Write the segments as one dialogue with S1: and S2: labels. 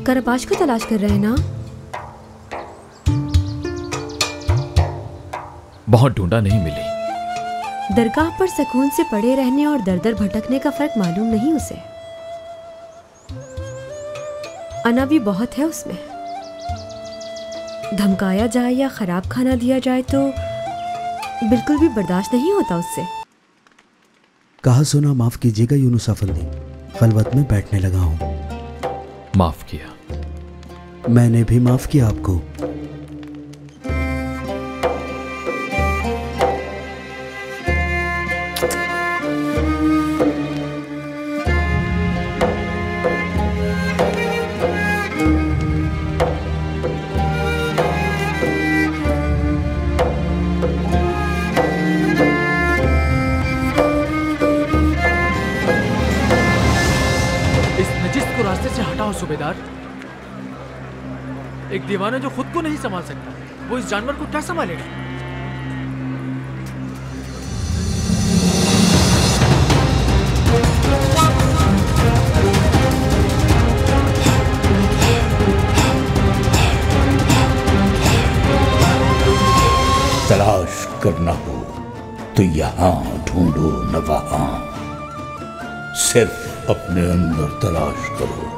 S1: कराबाश को तलाश कर रहे हैं ना?
S2: बहुत ढूंढा, नहीं मिली।
S1: दरगाह पर सुकून से पड़े रहने और दर दर भटकने का फर्क मालूम नहीं उसे। अना भी बहुत है उसमें। धमकाया जाए या खराब खाना दिया जाए तो बिल्कुल भी बर्दाश्त नहीं होता उससे।
S3: कहा सुना माफ कीजिएगा यूनुस अफंदी, खलवत में बैठने लगा हूं।
S2: माफ किया।
S3: मैंने भी माफ किया आपको।
S4: सूबेदार, एक दीवाना जो खुद को नहीं संभाल सकता, वो इस जानवर को क्या संभालेगा?
S5: तलाश करना हो तो यहां ढूंढो न वहां, सिर्फ अपने अंदर तलाश करो।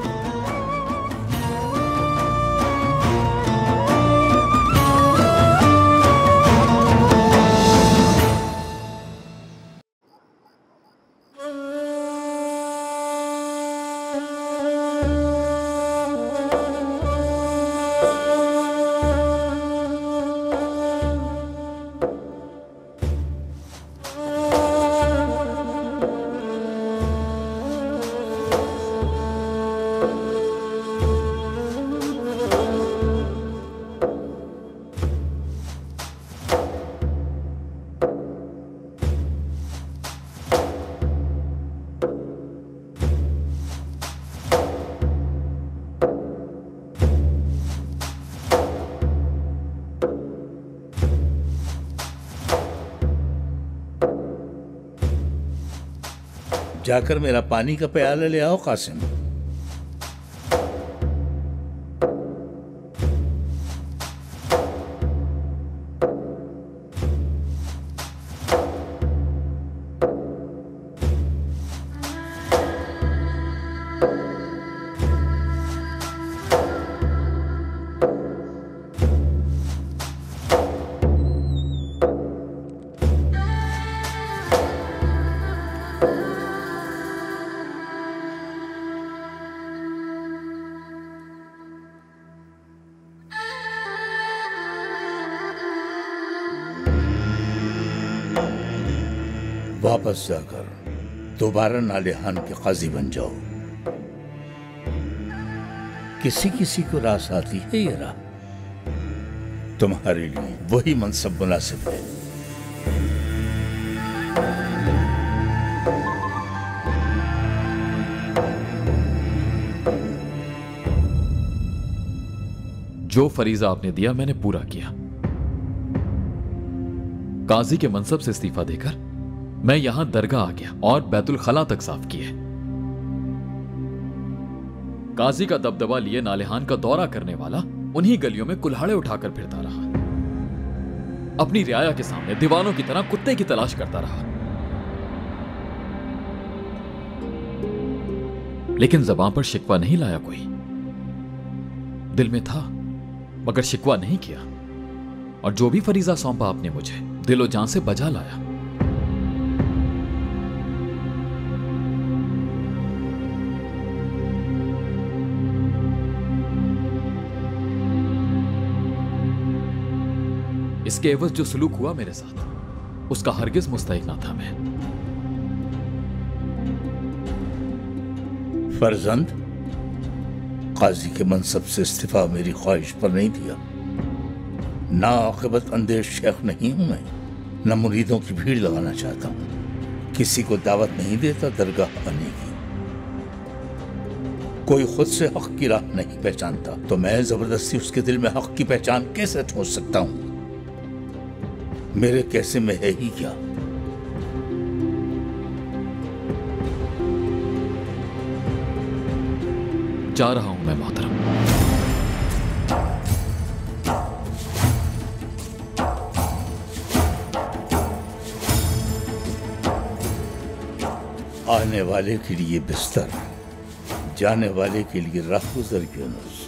S5: जाकर मेरा पानी का प्याला ले आओ कासिम। वापस जाकर दोबारा नालिहान के काजी बन जाओ। किसी किसी को रास आती है ये राह, तुम्हारे लिए वही मनसब मुनासिब है।
S2: जो फरीजा आपने दिया मैंने पूरा किया। काजी के मनसब से इस्तीफा देकर मैं यहां दरगाह आ गया और बैतुल खला तक साफ किए। काजी का दबदबा लिए नालिहान का दौरा करने वाला उन्हीं गलियों में कुल्हाड़े उठाकर फिरता रहा, अपनी रियाया के सामने दीवानों की तरह कुत्ते की तलाश करता रहा। लेकिन ज़बान पर शिकवा नहीं लाया कोई। दिल में था मगर शिकवा नहीं किया, और जो भी फरीजा सौंपा आपने मुझे दिलो जान से बजा लाया। इसके एवज जो सलूक हुआ मेरे साथ, उसका हरगिज मुस्तहिक ना था मैं।
S5: फरजंद, काजी के मनसब से इस्तीफा मेरी ख्वाहिश पर नहीं दिया। ना आक़िबत अंदेश शेख नहीं हूं मैं, न मुरीदों की भीड़ लगाना चाहता हूं। किसी को दावत नहीं देता दरगाह आने की। कोई खुद से हक की राह नहीं पहचानता तो मैं जबरदस्ती उसके दिल में हक की पहचान कैसे ठोंक सकता हूं? मेरे कैसे में है ही क्या?
S2: जा रहा हूं मैं मोहतरम।
S5: आने वाले के लिए बिस्तर, जाने वाले के लिए राहगुजर यूनुस।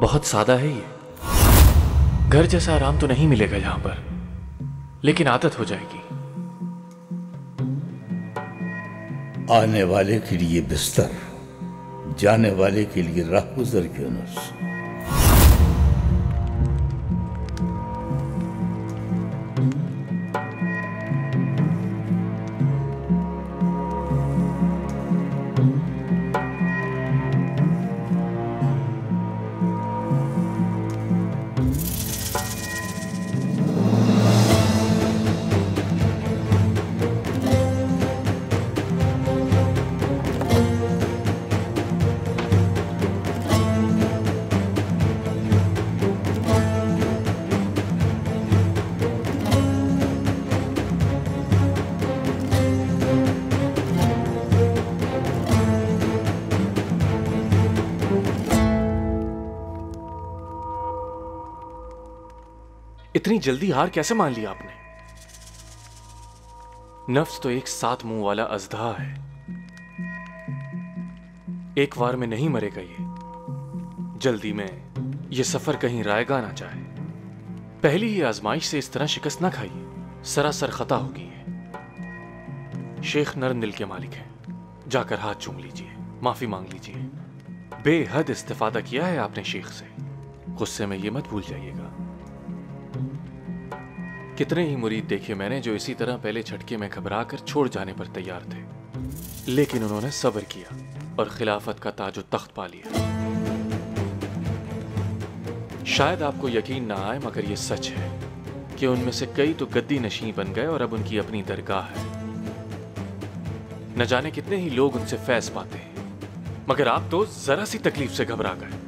S6: बहुत सादा है ये। घर जैसा आराम तो नहीं मिलेगा यहां पर, लेकिन आदत हो जाएगी।
S5: आने वाले के लिए बिस्तर, जाने वाले के लिए राहगुजर यूनुस।
S6: इतनी जल्दी हार कैसे मान लिया आपने? नफ्स तो एक 7 मुंह वाला अजदा है। एक वार में नहीं मरेगा ये। जल्दी में ये सफर कहीं रायगा ना जाए। पहली ही आजमाइश से इस तरह शिकस्त ना खाइए, सरासर खता होगी ये। शेख नरम दिल के मालिक हैं, जाकर हाथ चूम लीजिए, माफी मांग लीजिए। बेहद इस्तिफादा किया है आपने शेख से, गुस्से में ये मत भूल जाइएगा। कितने ही मुरीद देखे मैंने जो इसी तरह पहले झटके में घबरा कर छोड़ जाने पर तैयार थे, लेकिन उन्होंने सब्र किया और खिलाफत का ताज तख्त पा लिया। शायद आपको यकीन ना आए, मगर यह सच है कि उनमें से कई तो गद्दी नशीं बन गए और अब उनकी अपनी दरगाह है। न जाने कितने ही लोग उनसे फैज पाते हैं, मगर आप तो जरा सी तकलीफ से घबरा गए।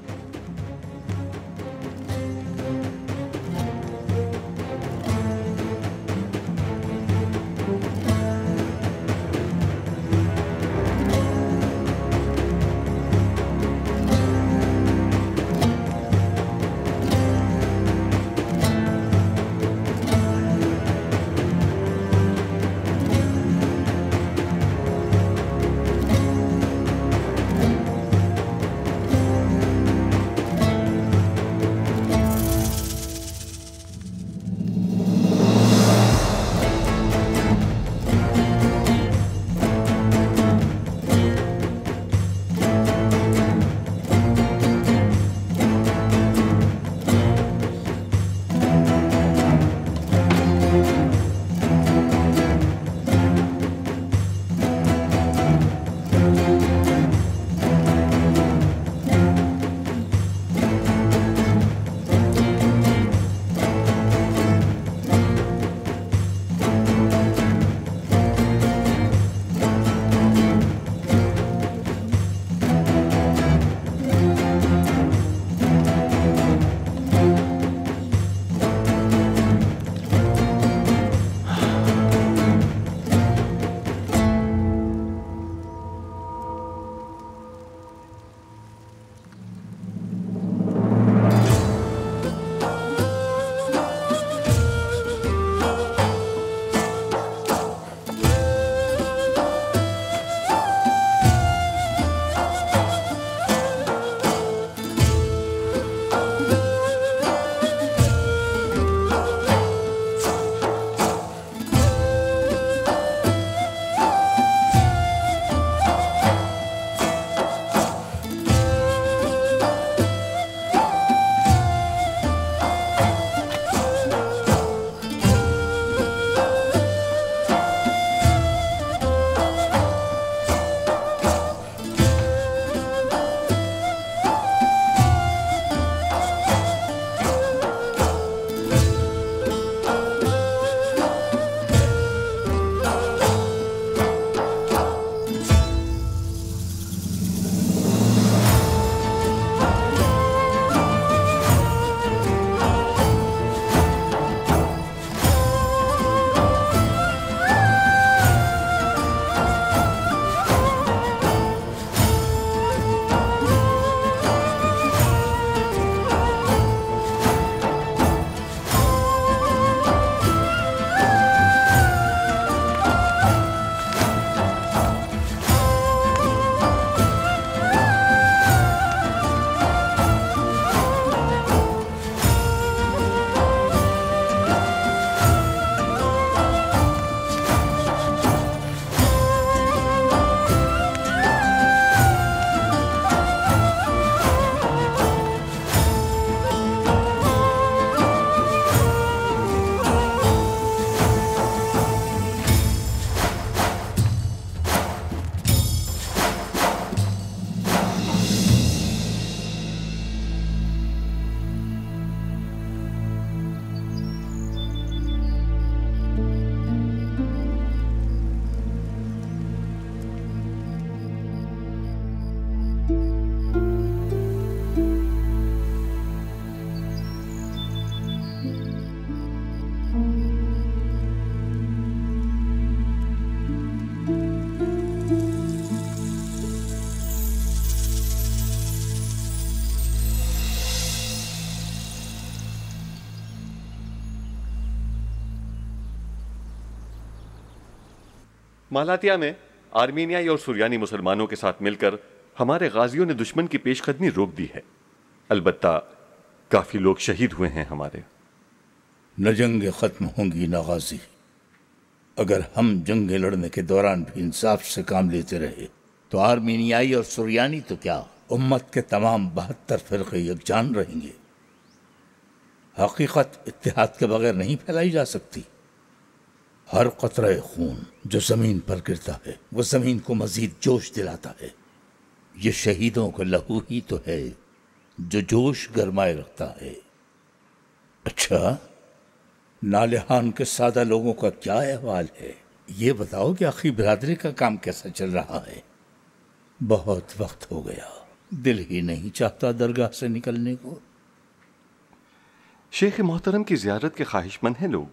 S7: मालातिया में आर्मीनियाई और सुरियानी मुसलमानों के साथ मिलकर हमारे गाजियों ने दुश्मन की पेशकदमी रोक दी है। अलबत्ता काफी लोग शहीद हुए हैं हमारे।
S5: न जंगें खत्म होंगी न गाजी। अगर हम जंगें लड़ने के दौरान भी इंसाफ से काम लेते रहे तो आर्मीनियाई और सुरियानी तो क्या, उम्मत के तमाम 72 फिरके यकजान रहेंगे। हकीकत इत्तेहाद के बगैर नहीं फैलाई जा सकती। हर कतरा खून जो जमीन पर गिरता है वो जमीन को मजीद जोश दिलाता है। ये शहीदों का लहू ही तो है जो जोश गरमाए रखता है। अच्छा, नालिहान के सादा लोगों का क्या अहवाल है? ये बताओ कि आखिर बिरादरी का काम कैसा चल रहा है? बहुत वक्त हो गया, दिल ही नहीं चाहता दरगाह से निकलने को।
S7: शेख मोहतरम की जियारत के ख्वाहिशमंद हैं लोग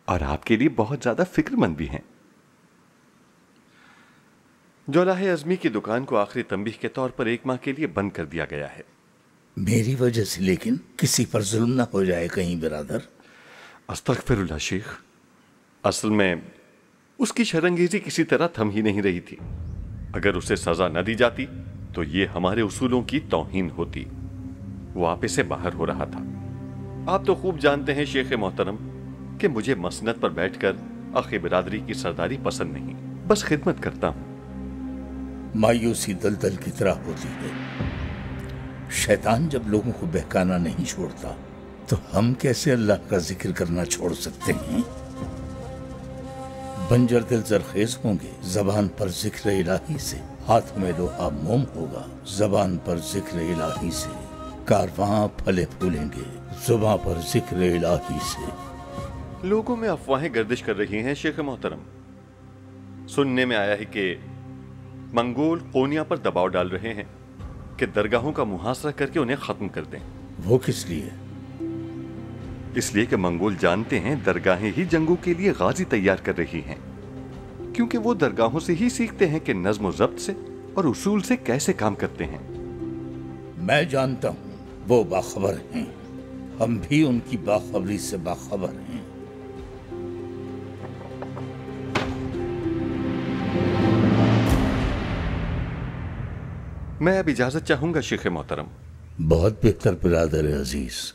S7: और आपके लिए बहुत ज्यादा फिक्रमंद भी हैं। जोलाहे अजमी की दुकान को आखिरी तंबीह के तौर पर 1 माह के लिए बंद कर दिया गया है।
S5: मेरी वजह से? लेकिन किसी पर जुल्म ना हो जाए कहीं बिरादर।
S7: अस्तगफिरुल्लाह शेख, असल में उसकी शरंगेजी किसी तरह थम ही नहीं रही थी। अगर उसे सजा न दी जाती तो ये हमारे उसूलों की तौहीन होती। वो आप से बाहर हो रहा था। आप तो खूब जानते हैं शेख मोहतरम कि मुझे मसनद पर बैठकर आखिर बिरादरी की सरदारी पसंद नहीं, बस खिदमत करता हूं।
S5: मायूसी दलदल की तरह होती है। शैतान जब लोगों को बहकाना नहीं छोड़ता तो हम कैसे अल्लाह का जिक्र करना छोड़ सकते हैं? बंजर दिल जरखेज होंगे जबान पर जिक्र इलाही से, हाथ में लोहा मोम होगा जबान पर जिक्र इलाही से, कारवां फले फूलेंगे जुबां पर जिक्र इलाही से।
S7: लोगों में अफवाहें गर्दिश कर रही हैं शेख मोहतरम। सुनने में आया है कि मंगोल कोनिया पर दबाव डाल रहे हैं कि दरगाहों का मुहासरा करके उन्हें खत्म कर दें।
S5: वो किस लिए?
S7: इसलिए कि मंगोल जानते हैं दरगाहें ही जंगों के लिए गाजी तैयार कर रही हैं, क्योंकि वो दरगाहों से ही सीखते हैं कि नज्म व ज़ब्त से और उसूल से कैसे काम करते हैं।
S5: मैं जानता हूं वो बाखबर हैं, हम भी उनकी बाखबरी से बाखबर हैं।
S7: मैं अब इजाजत चाहूंगा शेख मोहतरम।
S5: बहुत बेहतर बिरादर अजीज।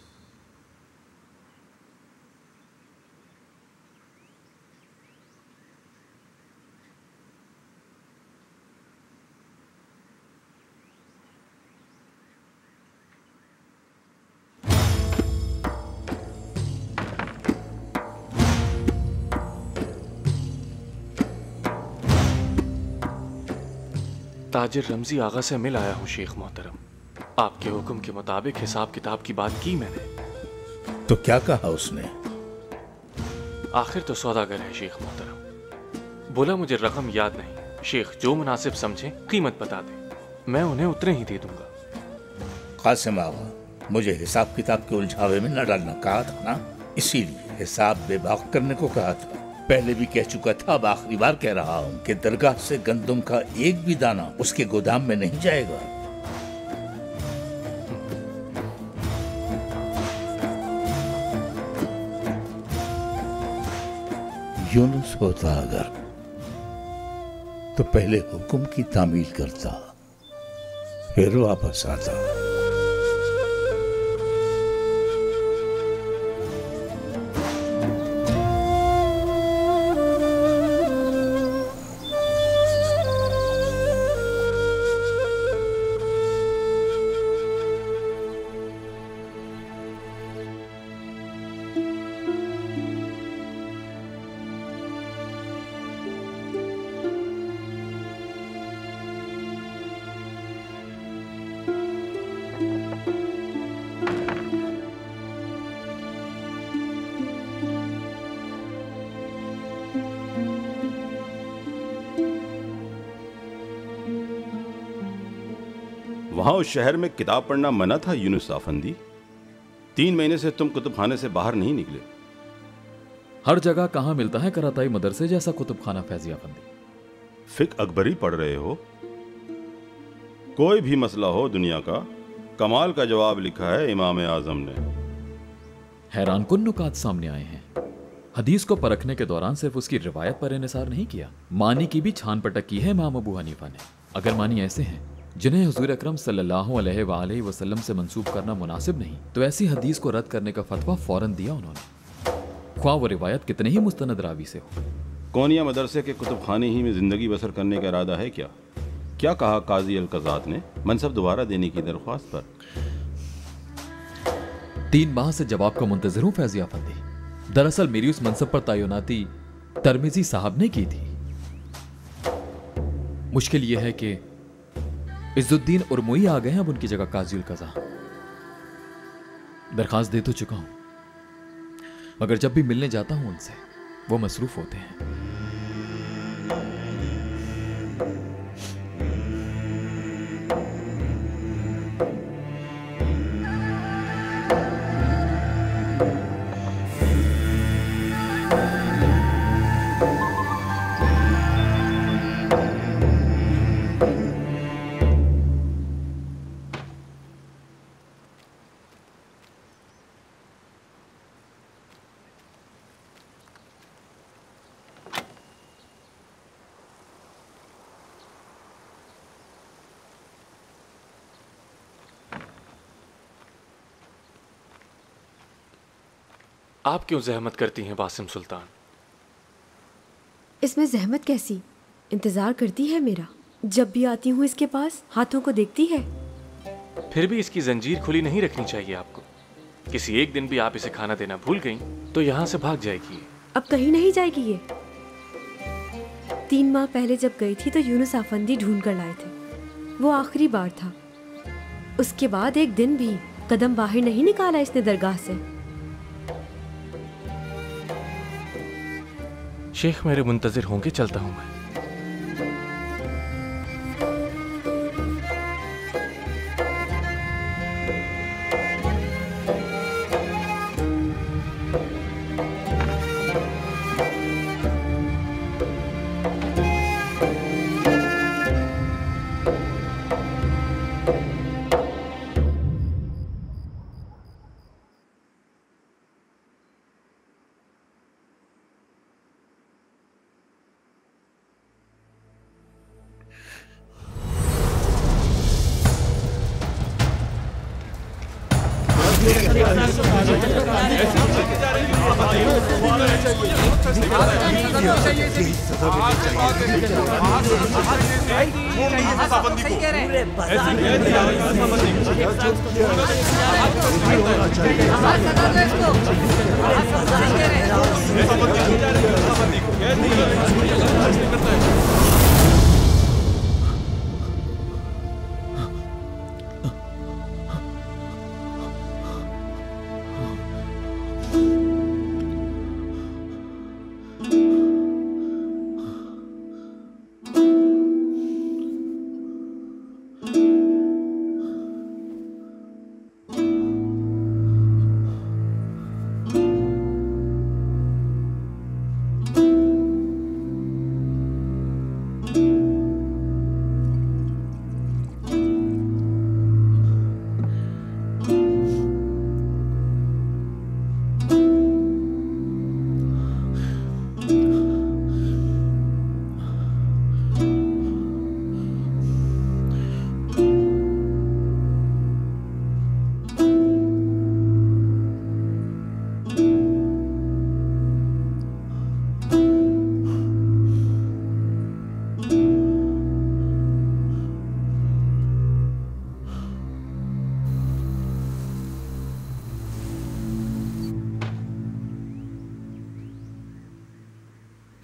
S6: ताजिर रमजी आगा से मिल आया हूँ शेख मोहतरम। आपके हुक्म के मुताबिक हिसाब किताब की बात की मैंने।
S5: तो क्या कहा उसने?
S6: आखिर तो सौदागर है शेख मोहतरम। बोला मुझे रकम याद नहीं, शेख जो मुनासिब समझे कीमत बता दे, मैं उन्हें उतने ही दे दूंगा।
S5: कासिम आगा, मुझे हिसाब किताब के उलझावे में न डालना कहा था ना, इसीलिए हिसाब बेबाक करने को कहा था। पहले भी कह चुका था, अब आखिरी बार कह रहा हूं कि दरगाह से गंदम का एक भी दाना उसके गोदाम में नहीं जाएगा। यूनुस होता अगर तो पहले हुक्म की तामील करता, फिर वापस आता।
S8: वहां उस शहर में किताब पढ़ना मना था यूनुस आफंदी। 3 महीने से तुम कुतुबखाने से बाहर नहीं निकले।
S2: हर जगह कहां मिलता है कराताई मदरसे जैसा कुतुबखाना फैजी आफंदी।
S8: फिक अकबरी पढ़ रहे हो? कोई भी मसला हो दुनिया का, कमाल का जवाब लिखा है इमाम आजम ने।
S2: हैरान कुन नुकात सामने आए हैं। हदीस को परखने के दौरान सिर्फ उसकी रिवायत पर इन्हिसार नहीं किया, मानी की भी छान पटक की है इमाम अबू हनीफा ने। अगर मानी ऐसे हैं जिन्हें हुजूर अकरम सल्लल्लाहु अलैहि वसल्लम से मंसूब करना मुनासिब नहीं, तो ऐसी हदीस को रद्द करने का फतवा फौरन दिया उन्होंने, ख्वाह वो रिवायत कितने ही मुस्तनद रावी से हो।
S8: कोनिया मदरसे के कुतुब खाने ही में ज़िंदगी बसर करने का इरादा है क्या? क्या कहा काजी अल-क़ज़ात ने मनसब दोबारा देने की दरख्वास्त पर?
S2: 3 माह से जवाब का मुंतज़िर हूं फैज़ी आफंदी। दरअसल मेरी उस मनसब पर तयनाती तरमिज़ी साहब ने की थी। मुश्किल यह है कि इज़्ज़ुद्दीन उर्मुई आ गए हैं अब उनकी जगह काजी अल-क़ज़ा। दरख्वास्त दे तो चुका हूं, मगर जब भी मिलने जाता हूं उनसे वो मसरूफ होते हैं।
S6: आप क्यों जहमत करती हैं बासिम सुल्तान?
S1: इसमें जहमत कैसी, इंतजार करती है मेरा। जब भी आती हूँ इसके पास हाथों को देखती है।
S6: फिर भी इसकी जंजीर खुली नहीं रखनी चाहिए आपको। किसी एक दिन भी आप इसे खाना देना भूल गई तो यहाँ से भाग जाएगी।
S1: अब कहीं नहीं जाएगी ये। 3 माह पहले जब गई थी तो यूनुस आफंदी ढूंढ कर लाए थे, वो आखिरी बार था। उसके बाद एक दिन भी कदम बाहर नहीं निकाला इसने दरगाह से।
S6: शेख मेरे मुंतजिर होंगे, चलता हूं मैं।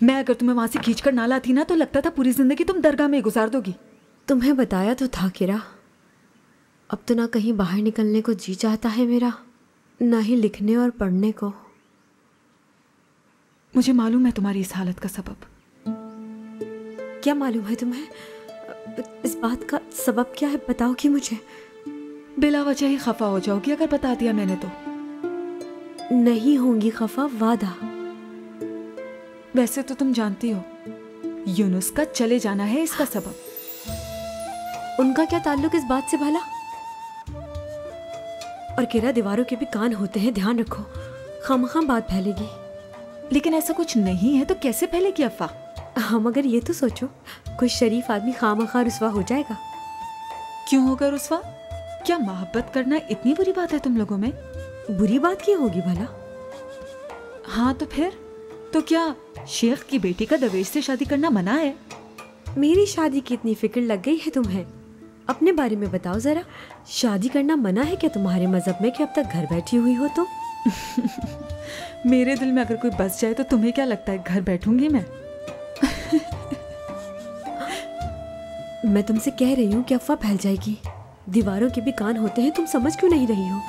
S9: मैं अगर तुम्हें वहां से खींचकर ना लाती ना तो लगता था पूरी जिंदगी तुम दरगाह में गुजार दोगी।
S1: तुम्हें बताया तो था किरा, अब तो ना कहीं बाहर निकलने को जी चाहता है मेरा, ना ही लिखने और पढ़ने को।
S9: मुझे मालूम है तुम्हारी इस हालत का सबब।
S1: क्या मालूम है तुम्हें? इस बात का सबब क्या है, बताओगी मुझे?
S9: बिला वजह ही खफा हो जाओगी अगर बता दिया मैंने तो।
S1: नहीं होंगी खफा, वादा।
S9: वैसे तो तुम जानती हो यूनुस का चले जाना है इसका सबब।
S1: उनका क्या ताल्लुक इस बात से भला? और किरा, दीवारों के भी कान होते हैं, ध्यान रखो, खामखाम बात फैलेगी।
S9: लेकिन ऐसा कुछ नहीं है तो कैसे फैलेगी अफवाह?
S1: हम अगर ये तो सोचो, कोई शरीफ आदमी खामखा रुसवा हो जाएगा।
S9: क्यों होगा रुसवा? क्या मोहब्बत करना इतनी बुरी बात है तुम लोगों में?
S1: बुरी बात क्यों होगी भला?
S9: हाँ तो फिर तो क्या शेख की बेटी का दवेश से शादी करना मना है?
S1: मेरी शादी की इतनी फिक्र लग गई है तुम्हें? अपने बारे में बताओ जरा। शादी करना मना है क्या तुम्हारे मजहब में कि अब तक घर बैठी हुई हो तुम?
S9: मेरे दिल में अगर कोई बस जाए तो तुम्हें क्या लगता है घर बैठूंगी मैं?
S1: मैं तुमसे कह रही हूँ कि अफवाह फैल जाएगी। दीवारों के भी कान होते हैं, तुम समझ क्यों नहीं रही हो?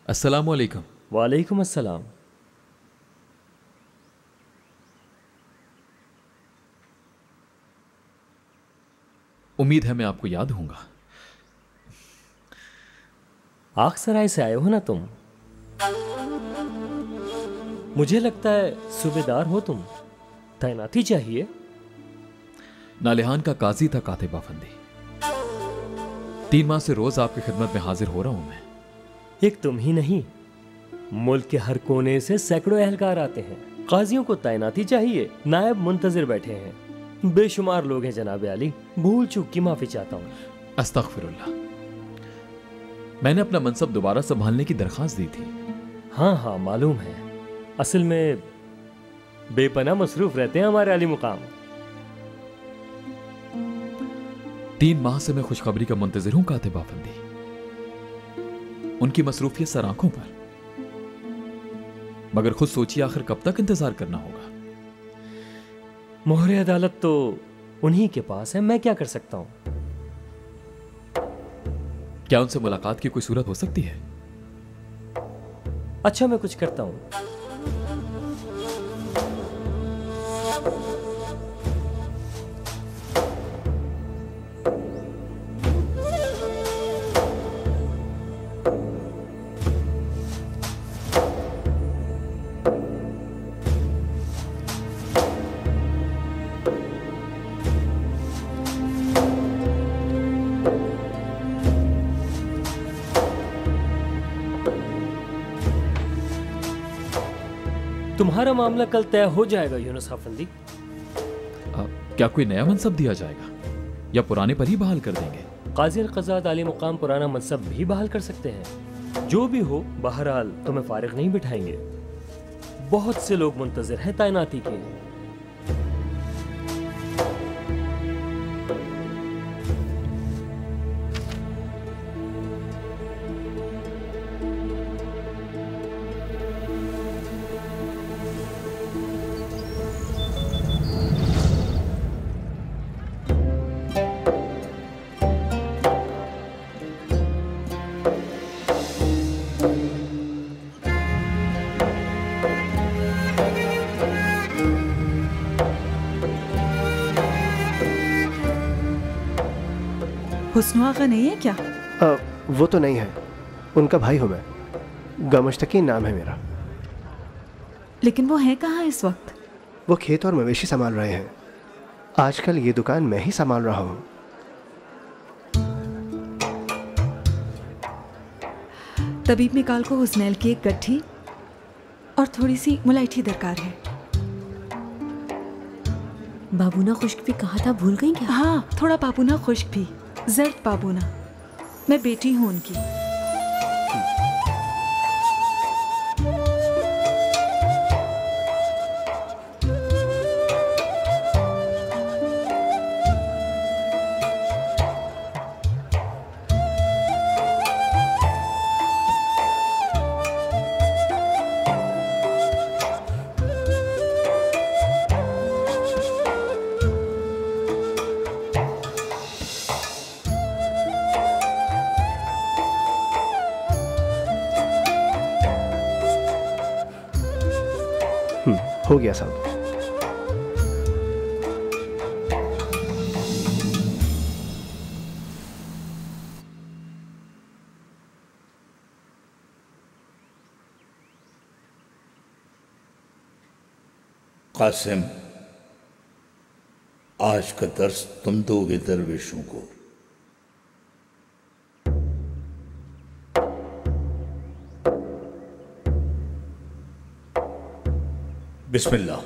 S2: अस्सलाम वालेकुम।
S10: वालेकुम अस्सलाम।
S2: उम्मीद है मैं आपको याद हूंगा।
S10: आखसराय से आए हो ना तुम? मुझे लगता है सूबेदार हो तुम, तैनाती चाहिए।
S2: नालिहान का काजी था कातिब अफंदी। 3 माह से रोज आपकी खिदमत में हाजिर हो रहा हूं मैं।
S10: एक तुम ही नहीं, मुल्क के हर कोने से सैकड़ों एहलकार आते हैं। काजियों को तैनाती चाहिए, नायब मुंतजिर बैठे हैं। बेशुमार लोग हैं जनाब आली, भूल चूक की माफी चाहता हूँ।
S2: अस्तगफिरुल्लाह। मैंने अपना मनसब दोबारा संभालने की दरखास्त दी थी।
S10: हाँ हाँ मालूम है, असल में बेपनाह मसरूफ रहते हैं हमारे आली मुकाम।
S2: 3 माह से मैं खुशखबरी का मुंतजिर हूं कातिब अफंदी। उनकी मसरूफियत सर आंखों पर, मगर खुद सोचिए आखिर कब तक इंतजार करना होगा।
S10: मोहरे अदालत तो उन्हीं के पास है, मैं क्या कर सकता हूं?
S2: क्या उनसे मुलाकात की कोई सूरत हो सकती है?
S10: अच्छा मैं कुछ करता हूं। तुम्हारा मामला कल तय हो जाएगा यूनुस अफंदी।
S2: क्या कोई नया मनसब दिया जाएगा या पुराने पर ही बहाल कर देंगे?
S10: काजी अल-क़ज़ात आली मुकाम पुराना मनसब भी बहाल कर सकते हैं। जो भी हो, बहरहाल तुम्हें फारिग नहीं बिठाएंगे। बहुत से लोग मुंतजिर हैं तैनाती के।
S9: हुस्न आगा नहीं है क्या?
S11: वो तो नहीं है, उनका भाई हूँ मैं। गमश्तकी नाम है मेरा।
S9: लेकिन वो है कहाँ इस वक्त?
S11: वो खेत और मवेशी संभाल रहे हैं। आजकल ये दुकान मैं ही संभाल रहा हूँ।
S9: तबीब निकाल को हुस्नैल की एक गट्ठी और थोड़ी सी मुलायठी दरकार है।
S1: बाबूना खुश्क भी कहा था, भूल गई क्या?
S9: हाँ, थोड़ा बाबूना खुश्क भी, जर्द बाबूना। मैं बेटी हूँ उनकी।
S11: हो गया साहब।
S5: कासिम, आज का दर्स तुम दोगे दरवेशों को। बिस्मिल्लाह।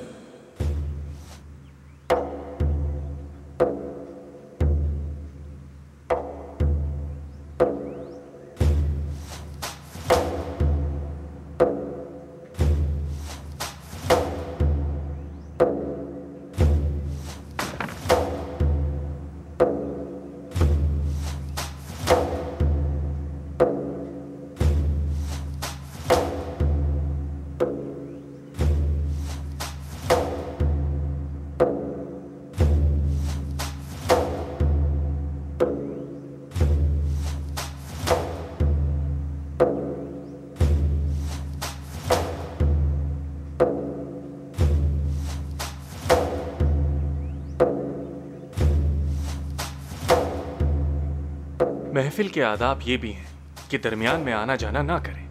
S6: महफिल के आदाब ये भी हैं कि दरमियान में आना जाना ना करें।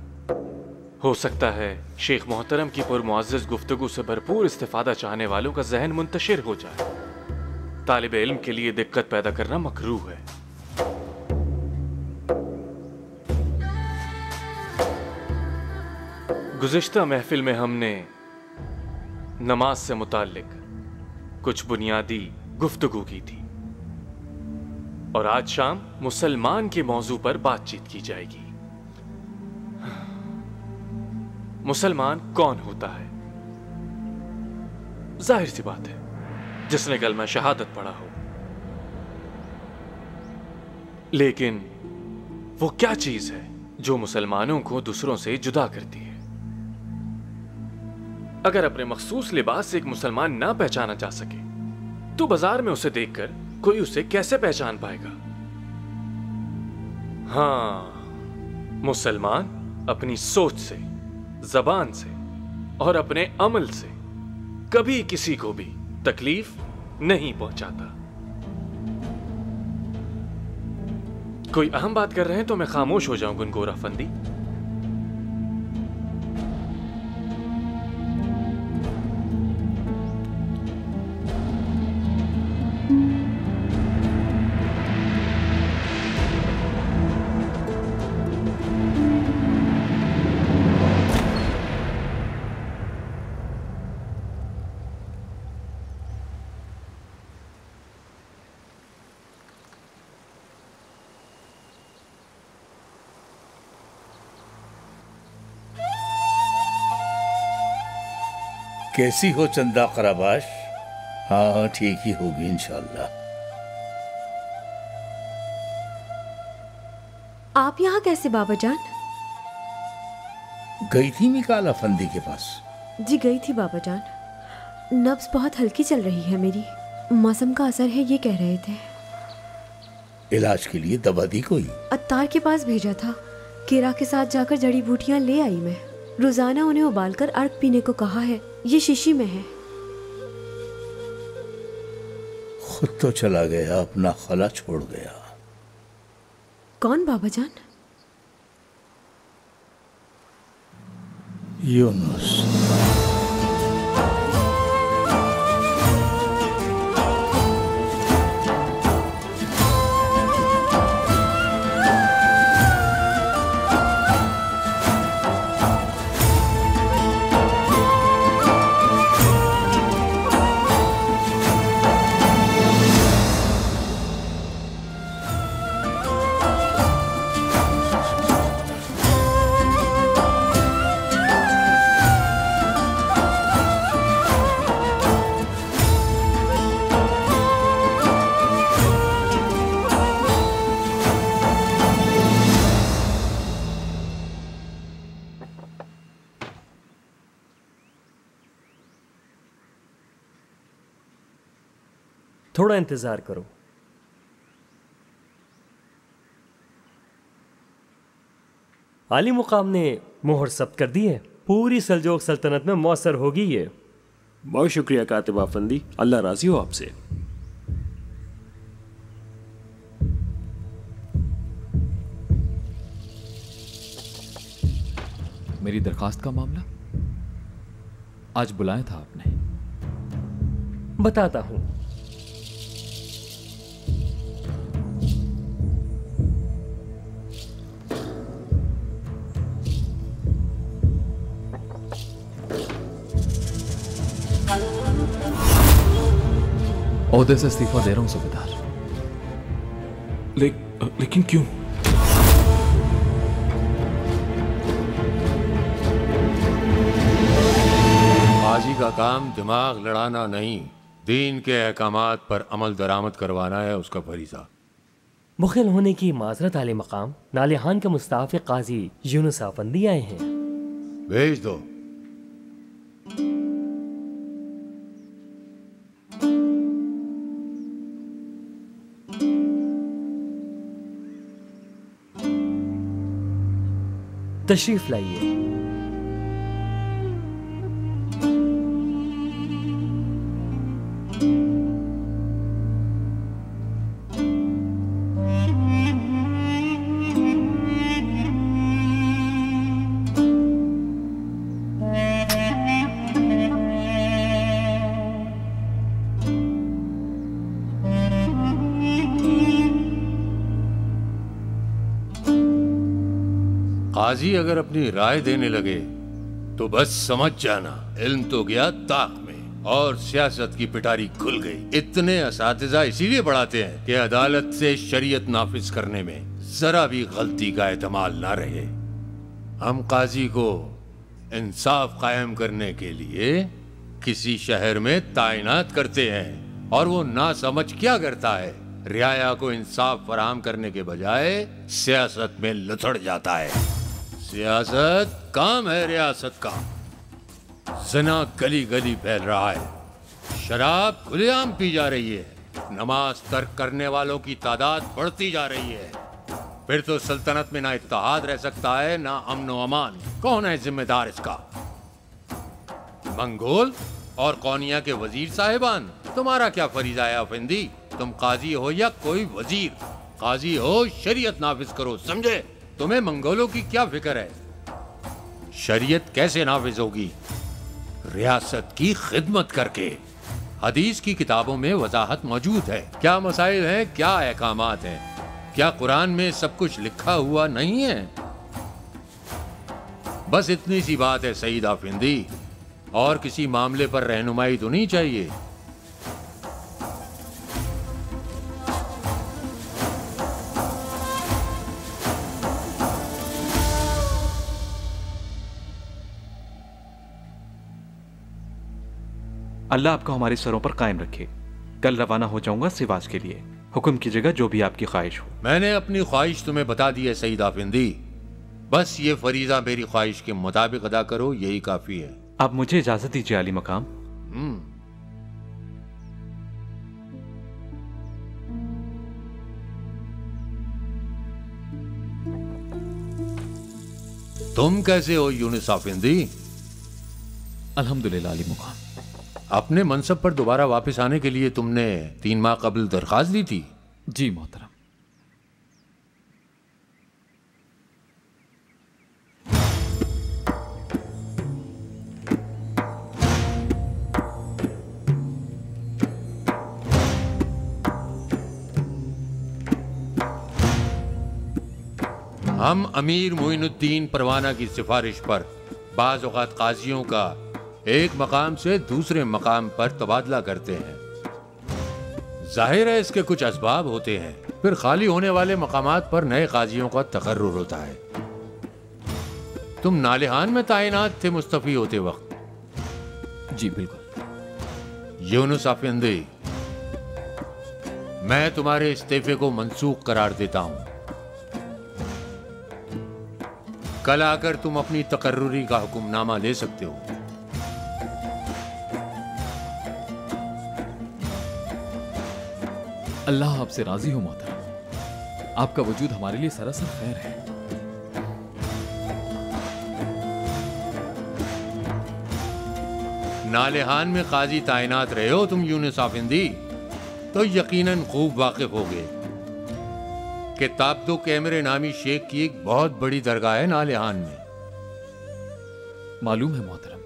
S6: हो सकता है शेख मोहतरम की पुरमुअज़्ज़ज़ गुफ्तगू से भरपूर इस्तिफादा चाहने वालों का जहन मुंतशिर हो जाए। तालिब इल्म के लिए दिक्कत पैदा करना मकरूह है। गुज़िश्ता महफिल में हमने नमाज से मुताल्लिक कुछ बुनियादी गुफ्तगू की थी और आज शाम मुसलमान के मौजू पर बातचीत की जाएगी। मुसलमान कौन होता है? जाहिर सी बात है, जिसने कलमा शहादत पढ़ा हो। लेकिन वो क्या चीज है जो मुसलमानों को दूसरों से जुदा करती है? अगर अपने मखसूस लिबास से एक मुसलमान ना पहचाना जा सके तो बाजार में उसे देखकर कोई उसे कैसे पहचान पाएगा? हाँ, मुसलमान अपनी सोच से, जबान से और अपने अमल से कभी किसी को भी तकलीफ नहीं पहुंचाता। कोई अहम बात कर रहे हैं तो मैं खामोश हो जाऊं गुनगोर अफंदी।
S5: कैसी हो चंदा कराबाश? हाँ, ठीक ही होगी इंशाल्लाह।
S1: आप यहाँ कैसे बाबा जान?
S5: गई थी मिकाल अफंदी के पास?
S1: जी गई थी बाबा जान। नब्ज बहुत हल्की चल रही है मेरी, मौसम का असर है ये कह रहे थे।
S5: इलाज के लिए दवा दी कोई?
S1: अत्तार के पास भेजा था, केरा के साथ जाकर जड़ी बूटियां ले आई मैं। रोजाना उन्हें उबालकर अर्क पीने को कहा है, ये शीशी में है।
S5: खुद तो चला गया, अपना खला छोड़ गया।
S1: कौन बाबा जान?
S5: यूनुस।
S10: थोड़ा इंतजार करो। आली मुकाम ने मोहर सब्त कर दी है, पूरी सल्जोक सल्तनत में मौसर होगी ये।
S12: बहुत शुक्रिया कातिब आफंदी, अल्लाह राजी हो आपसे।
S2: मेरी दरखास्त का मामला आज बुलाया था आपने।
S10: बताता हूं।
S2: ओहदे से इस्तीफा दे रहा हूं सूबेदार।
S12: लेकिन क्यों?
S13: काजी का काम दिमाग लड़ाना नहीं, दीन के अहकामात पर अमल दरामद करवाना है उसका फरीजा।
S10: मुखिल होने की माजरत आले मकाम नालिहान के मुस्ताफिक काजी यूनुस आफंदी आए हैं।
S13: भेज दो।
S10: तशरीफ लाइए।
S13: काजी अगर अपनी राय देने लगे तो बस समझ जाना इल्म तो गया ताक में और सियासत की पिटारी खुल गई। इतने असातिज़ा इसीलिए पढ़ाते हैं कि अदालत से शरीयत नाफिज करने में जरा भी गलती का एहतमाल ना रहे। हम काजी को इंसाफ कायम करने के लिए किसी शहर में तैनात करते हैं और वो ना समझ क्या करता है, रियाया को इंसाफ फराहम करने के बजाय सियासत में लुथड़ जाता है। सियासत काम है रियासत का। ज़िना गली गली फैल रहा है, शराब खुलेआम पी जा रही है, नमाज तर्क करने वालों की तादाद बढ़ती जा रही है। फिर तो सल्तनत में ना इत्तेहाद रह सकता है ना अमन व अमान। कौन है जिम्मेदार इसका? मंगोल और कौनिया के वजीर साहिबान। तुम्हारा क्या फरीजा है अफंदी? तुम काजी हो या कोई वजीर, काजी हो शरीयत नाफिज करो, समझे? तुम्हें मंगोलों की क्या फिक्र है? शरीयत कैसे नाफिज होगी? रियासत की खिदमत करके। हदीस की किताबों में वजाहत मौजूद है, क्या मसाइल हैं, क्या अहकामात हैं। क्या कुरान में सब कुछ लिखा हुआ नहीं है? बस इतनी सी बात है सईद आफिंदी, और किसी मामले पर रहनुमाई तो नहीं चाहिए।
S14: अल्लाह आपको हमारे सरों पर कायम रखे। कल रवाना हो जाऊंगा सिवास के लिए। हुक्म कीजिएगा जो भी आपकी ख्वाहिश हो।
S13: मैंने अपनी ख्वाहिश तुम्हें बता दी है सईद आफिंदी, बस ये फरीजा मेरी ख्वाहिश के मुताबिक अदा करो, यही काफी है।
S14: अब मुझे इजाजत दीजिए आली मकाम।
S13: तुम कैसे हो यूनुस आफिंदी?
S2: अल्हम्दुलिल्लाह आली मुकाम।
S13: अपने मनसब पर दोबारा वापस आने के लिए तुमने 3 माह कबल दरखास्त दी थी।
S2: जी मोहतरम।
S13: हम अमीर मोइनुद्दीन परवाना की सिफारिश पर बाज़ औक़ात काजियों का एक मकाम से दूसरे मकाम पर तबादला करते हैं। जाहिर है इसके कुछ असबाब होते हैं। फिर खाली होने वाले मकामात पर नए काजियों का तकर्रुर होता है। तुम नालिहान में तैनात थे मुस्तफ़ी होते वक्त?
S2: जी बिल्कुल।
S13: यूनुस आफिंदी, मैं तुम्हारे इस्तीफे को मंसूख करार देता हूं। कल आकर तुम अपनी तकर्रुरी का हुक्मनामा ले सकते हो।
S2: अल्लाह आपसे राजी हो मोहतरम, आपका वजूद हमारे लिए सरासर खैर है।
S13: नालेहान में काजी तैनात रहे हो तुम यूनुस आफिंदी, तो यकीनन खूब वाकिफ होगे कि ताब्दो कैमरे नामी शेख की एक बहुत बड़ी दरगाह है नालेहान में।
S2: मालूम है मोहतरम।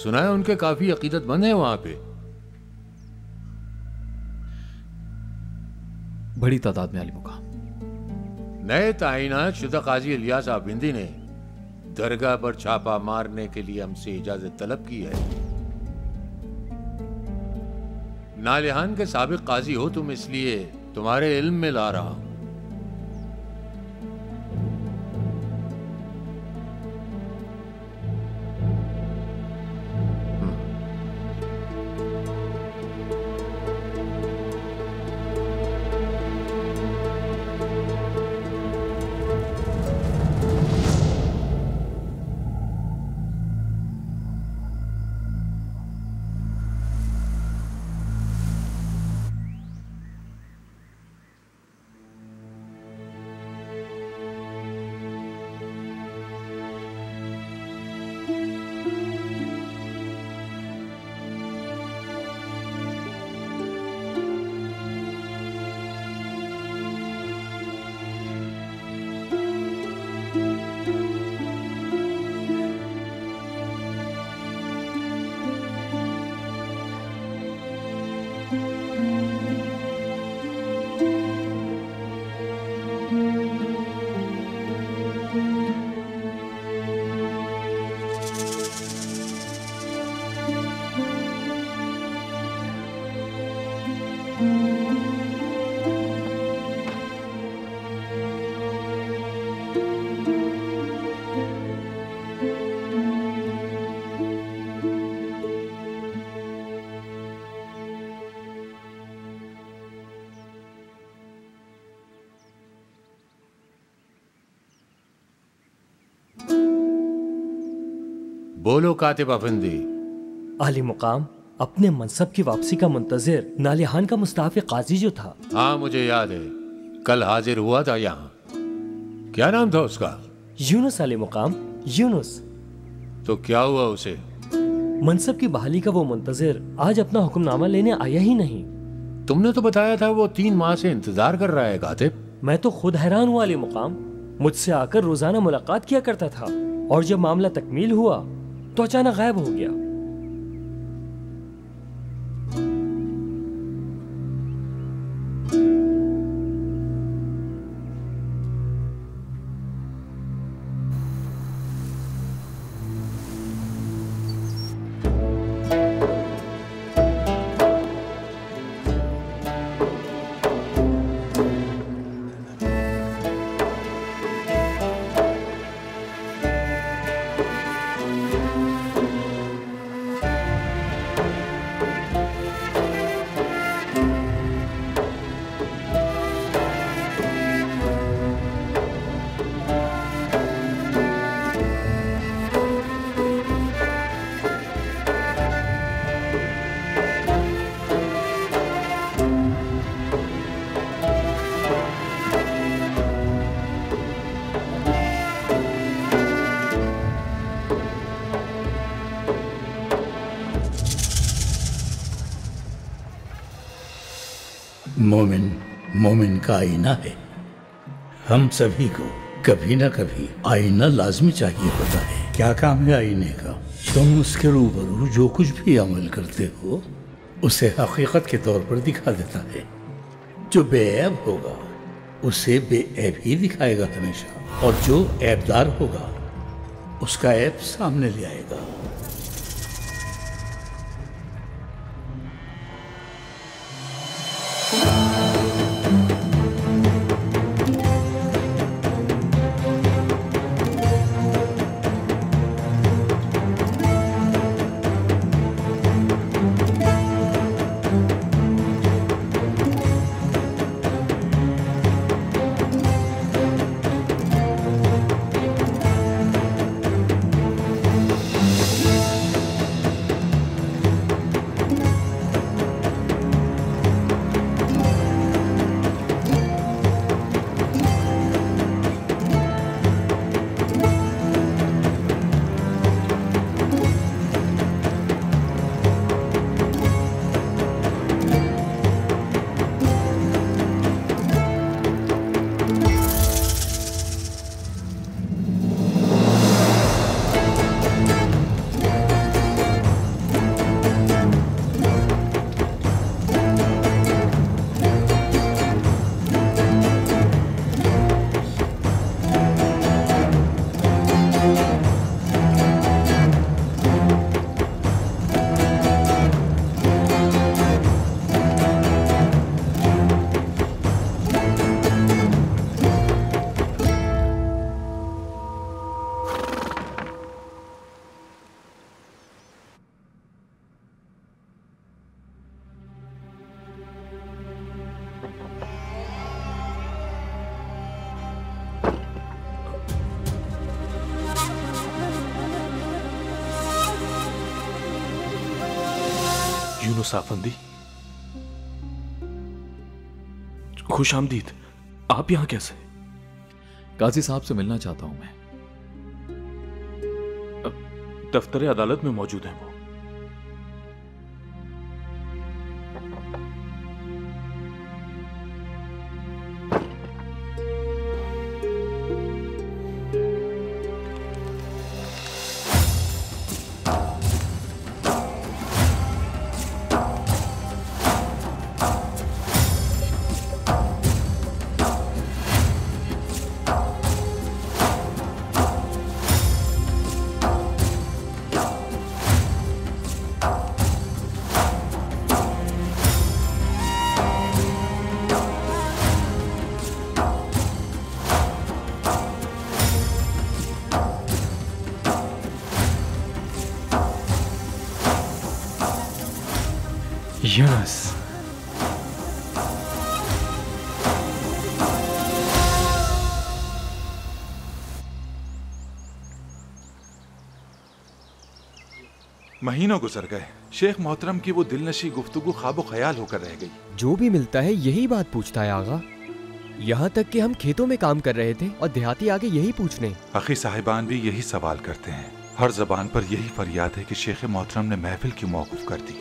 S13: सुना है उनके काफी अकीदतमंद हैं वहां पे।
S2: बड़ी तादाद में आली मुकाम।
S13: नए तैनात शुदा काजी इलियास आफिंदी ने दरगाह पर छापा मारने के लिए हमसे इजाजत तलब की है। नालेहान के साबिक काजी हो तुम, इसलिए तुम्हारे इल्म में ला रहा हूं। बोलो कातिब अफंदी।
S10: आली मुकाम, अपने मनसब की वापसी का मुंतजिर नालेहान का मुस्ताफिक काजी जो था।
S13: हाँ मुझे याद है, कल हाजिर हुआ था यहाँ। क्या नाम था उसका?
S10: यूनुस आली मुकाम, यूनुस।
S13: तो क्या हुआ उसे?
S10: मनसब की बहाली का वो मुंतजिर आज अपना हुक्मनामा लेने आया ही नहीं।
S13: तुमने तो बताया था वो 3 माह से इंतजार कर रहा है कातिब।
S10: मैं तो खुद हैरान हुआ आली मुकाम। मुझसे आकर रोजाना मुलाकात किया करता था और जब मामला तकमील हुआ तो अचानक गायब हो गया।
S5: मोमिन का आईना है। हम सभी को कभी ना कभी आईना लाजमी चाहिए होता है। क्या काम है आईने का? तुम उसके रूबरू जो कुछ भी अमल करते हो उसे हकीकत के तौर पर दिखा देता है। जो बेऐब होगा उसे बेऐब ही दिखाएगा हमेशा, और जो ऐबदार होगा उसका ऐब सामने ले आएगा।
S6: यूनुस आफंदी, खुश आमदीद। आप यहां कैसे?
S2: काजी साहब से मिलना चाहता हूं मैं।
S6: दफ्तर अदालत में मौजूद हैं वो। यूनुस,
S15: महीनों गुजर गए, शेख मोहतरम की वो दिलनशी गुफ्तगू ख्वाब ख्याल होकर रह गई।
S16: जो भी मिलता है यही बात पूछता है आगा। यहाँ तक कि हम खेतों में काम कर रहे थे और देहाती आगे यही पूछने।
S15: अखी साहिबान भी यही सवाल करते हैं। हर जबान पर यही फरियाद है कि शेख मोहतरम ने महफिल क्यों मौकूफ कर दी।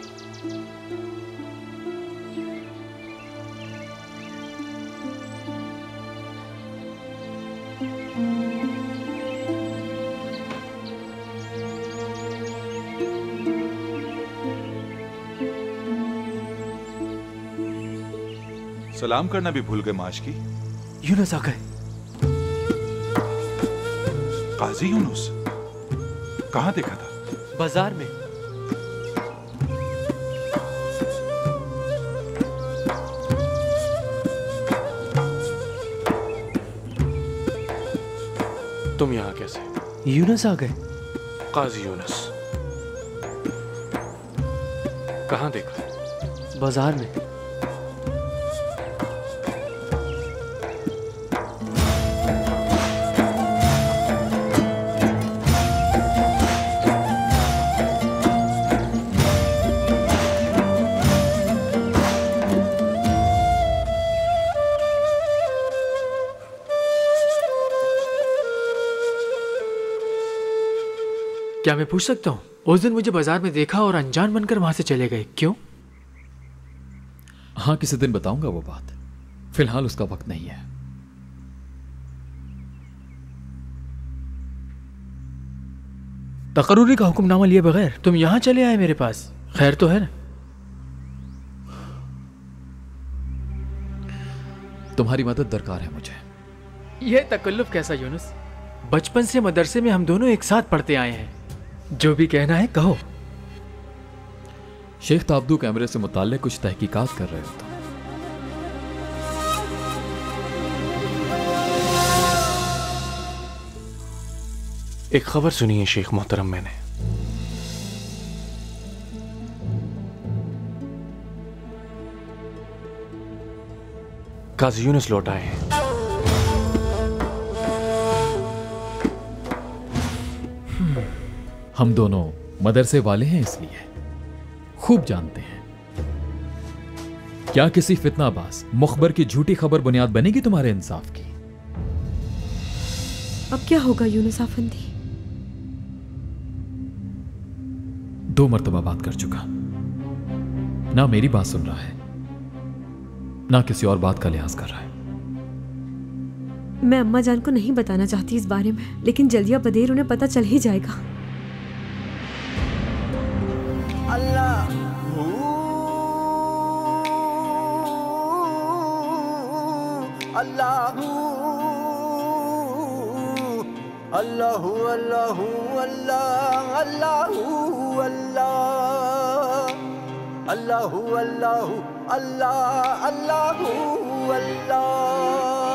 S15: सलाम करना भी भूल गए माश की।
S4: यूनुस आ गए।
S15: काजी यूनुस कहाँ देखा था?
S4: बाजार में।
S6: तुम यहां कैसे?
S4: यूनुस आ गए।
S6: काजी यूनुस कहाँ देखा?
S4: बाजार में। क्या मैं पूछ सकता हूँ, उस दिन मुझे बाजार में देखा और अनजान बनकर वहां से चले गए, क्यों?
S2: हाँ, किसी दिन बताऊंगा वो बात, फिलहाल उसका वक्त नहीं है।
S4: तकरूरी का हुक्मनामा लिए बगैर तुम यहां चले आए मेरे पास, खैर तो है ना?
S2: तुम्हारी मदद दरकार है मुझे।
S4: यह तकल्लुफ कैसा यूनुस? बचपन से मदरसे में हम दोनों एक साथ पढ़ते आए हैं। जो भी कहना है कहो।
S2: शेख ताब्दू कैमरे से मुताल्लिक कुछ तहकीकात कर रहे हो तुम।
S6: एक खबर सुनी है शेख मोहतरम मैंने। काजी यूनुस लौट आए हैं।
S2: हम दोनों मदरसे वाले हैं, इसलिए खूब जानते हैं। क्या किसी फितनाबाज मुखबर की झूठी खबर बुनियाद बनेगी तुम्हारे इंसाफ की?
S1: अब क्या होगा यूनुस आफंदी?
S2: 2 मरतबा बात कर चुका, ना मेरी बात सुन रहा है ना किसी और बात का लिहाज कर रहा है।
S1: मैं अम्मा जान को नहीं बताना चाहती इस बारे में, लेकिन जल्दी या बदेर उन्हें पता चल ही जाएगा।
S17: अल्लाहू अल्लाहू अल्लाहू अल्लाह अल्लाहू अल्लाह अल्लाहू अल्लाहू अल्लाह अल्लाहू अल्लाह